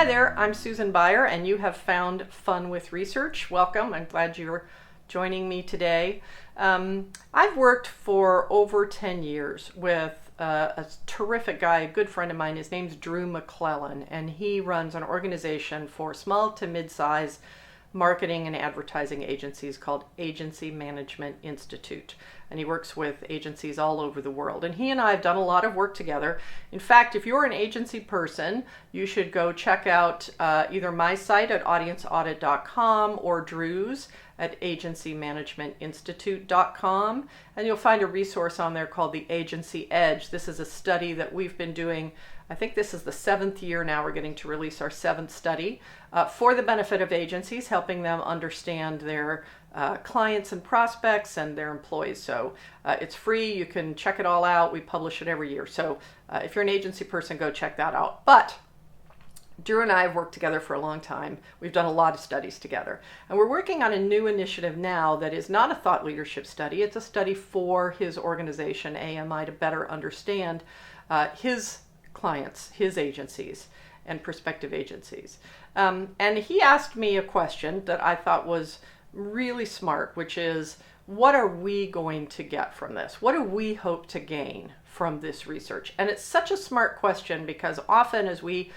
there, I'm Susan Beyer, and you have found Fun with Research. Welcome. I'm glad you're joining me today. I've worked for over 10 years with a terrific guy, a good friend of mine. His name's Drew McClellan, and he runs an organization for small to mid-size marketing and advertising agencies called Agency Management Institute. And he works with agencies all over the world. And he and I have done a lot of work together. In fact, if you're an agency person, you should go check out either my site at audienceaudit.com or Drew's at agencymanagementinstitute.com. And you'll find a resource on there called the Agency Edge. This is a study that we've been doing. I think this is the 7th year now. We're getting to release our 7th study for the benefit of agencies, helping them understand their clients and prospects and their employees. So it's free. You can check it all out. We publish it every year. So if you're an agency person, go check that out. But Drew and I have worked together for a long time. We've done a lot of studies together. And we're working on a new initiative now that is not a thought leadership study. It's a study for his organization, AMI, to better understand his clients, his agencies, and prospective agencies. And he asked me a question that I thought was really smart, which is, what are we going to get from this? What do we hope to gain from this research? And it's such a smart question because often as we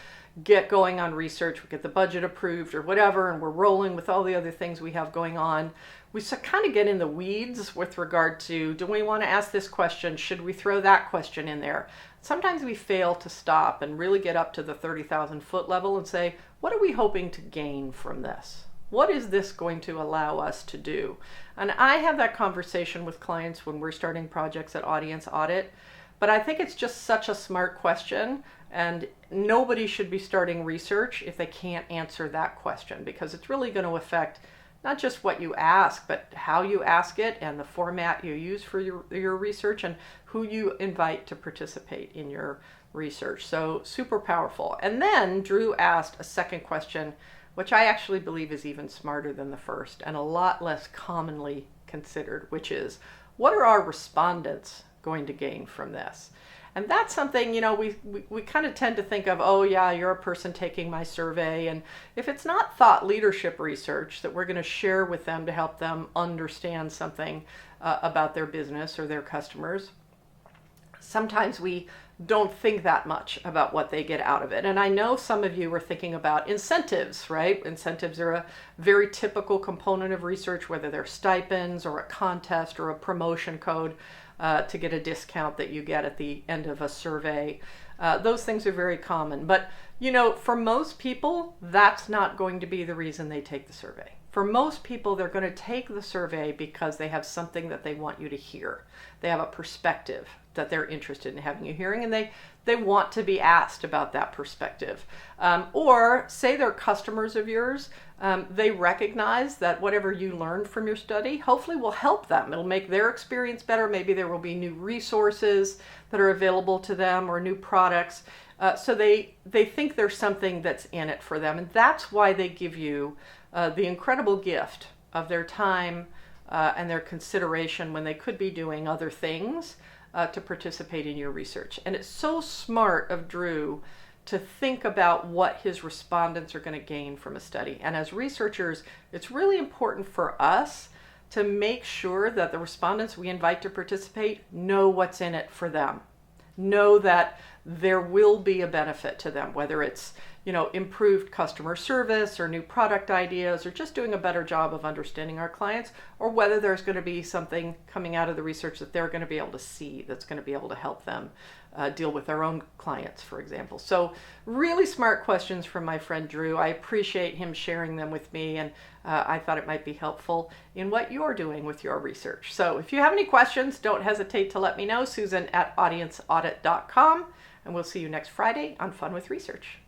get going on research, we get the budget approved or whatever, and we're rolling with all the other things we have going on, we kind of get in the weeds with regard to, do we want to ask this question? Should we throw that question in there? Sometimes we fail to stop and really get up to the 30,000 foot level and say, what are we hoping to gain from this? What is this going to allow us to do? And I have that conversation with clients when we're starting projects at Audience Audit, but I think it's just such a smart question, and nobody should be starting research if they can't answer that question, because it's really going to affect not just what you ask, but how you ask it and the format you use for your research and who you invite to participate in your research. So super powerful. And then Drew asked a second question, which I actually believe is even smarter than the first and a lot less commonly considered, which is, what are our respondents going to gain from this? And that's something, we kind of tend to think of, oh yeah, you're a person taking my survey. And if it's not thought leadership research that we're going to share with them to help them understand something about their business or their customers, sometimes we don't think that much about what they get out of it. And I know some of you are thinking about incentives, right? Incentives are a very typical component of research, whether they're stipends or a contest or a promotion code to get a discount that you get at the end of a survey. Those things are very common. But, for most people, that's not going to be the reason they take the survey. For most people, they're going to take the survey because they have something that they want you to hear. They have a perspective that they're interested in having you hearing, and they want to be asked about that perspective. Or say they're customers of yours, they recognize that whatever you learned from your study hopefully will help them. It'll make their experience better. Maybe there will be new resources that are available to them or new products. So they think there's something that's in it for them. And that's why they give you the incredible gift of their time and their consideration when they could be doing other things to participate in your research. And it's so smart of Drew to think about what his respondents are going to gain from a study. And as researchers, it's really important for us to make sure that the respondents we invite to participate know what's in it for them. Know that there will be a benefit to them, whether it's improved customer service or new product ideas or just doing a better job of understanding our clients, or whether there's going to be something coming out of the research that they're going to be able to see that's going to be able to help them deal with their own clients, for example. So really smart questions from my friend Drew. I appreciate him sharing them with me, and I thought it might be helpful in what you're doing with your research. So if you have any questions, don't hesitate to let me know. Susan at audienceaudit.com, and we'll see you next Friday on Fun with Research.